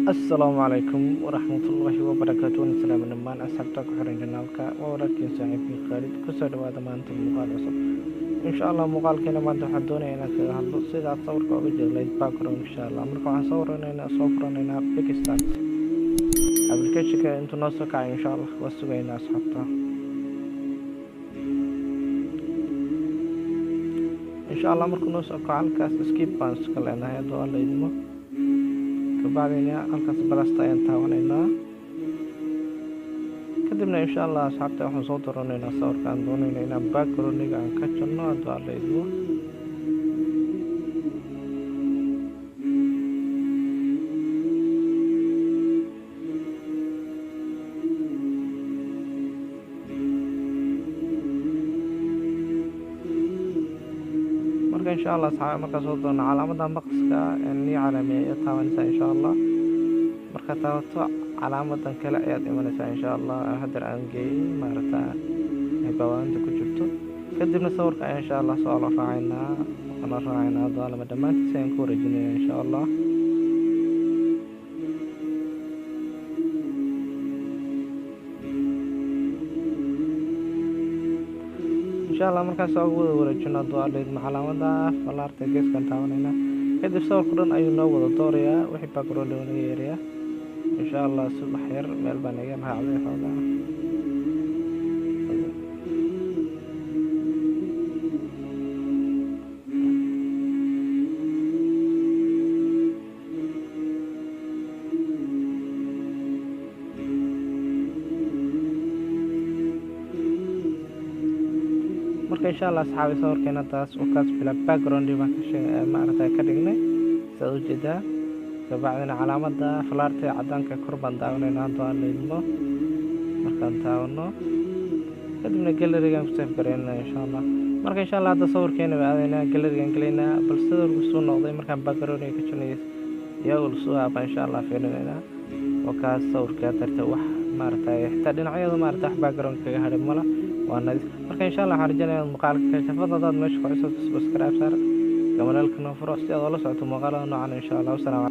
السلام عليكم ورحمة الله وبركاته السلام دمان أصحابتك حرين جنالك ووركين صاحبي خالد كسر وهذا ما أنتم مقال عصب إن شاء الله مقال كنا ما أنتم حدونا هنا كذا هلو سيدا تصور كوبيجر ليد باكرون إن شاء الله مركو عصورنا هنا صفرنا هنا بيكستان أبلكيشن أنتم نصك إن شاء الله وسوينا أصحابتا إن شاء الله مركو نصك على كاس سكيب بانس كلنا هذا الله يدمو kabacdina halkaas barasta ayaan taawanaynaa kadibna insha allah asxaabta waxaan soo daranaynaa sawirka aan doonayna inaan background-iga aan ka jarno hadduu alla idmo إن شاء الله صحيح مركز وضعنا علامة مقصك إني علامية تاونسا إن شاء الله مركز توتع علامة كلا إياد إيمانسا إن شاء الله هدر أنجي مارتا هبوان تكجبتو كدبنا صورك إن شاء الله سؤال رفعنا ونرفعنا ضالة مدامات سينكور جنين إن شاء الله إن شاء الله مركز أول ورجنا ضالة معلومة فلارت جيس كان تاونينا كدب صور كرن أيو نوع دوريا وحب أقرأ لونيريا إن شاء الله صبح خير ملبانية مع عبد الفضاء marka insha Allah asxaabi sawirkeena taas oo kaas bila background ma ka sheegay maaragtay ka dhignay soo jeeda kabacdina calaamada falaarta cadaanka kor baan daawanayna hadda aan leeyno markaan taawano kadibna galerigan ku save gareynaa insha Allah marka insha Allah hadda sawirkeena baadayna galerigan galeyna bal sawirku soo noqday markaan background ka jirnay yaa ul soo aaba insha Allah fiirinayna oo kaas sawirka tarta wax maaragtay xitaa dhinacyada maaragtay background kaga hadhay mala وانا marka insha Allah waxaan rajaynayaa muuqaalka ka shafada meesha ku cusub subscribe sar kanaalka noo furo si aad ula socoto muuqaalada noocan insha Allah.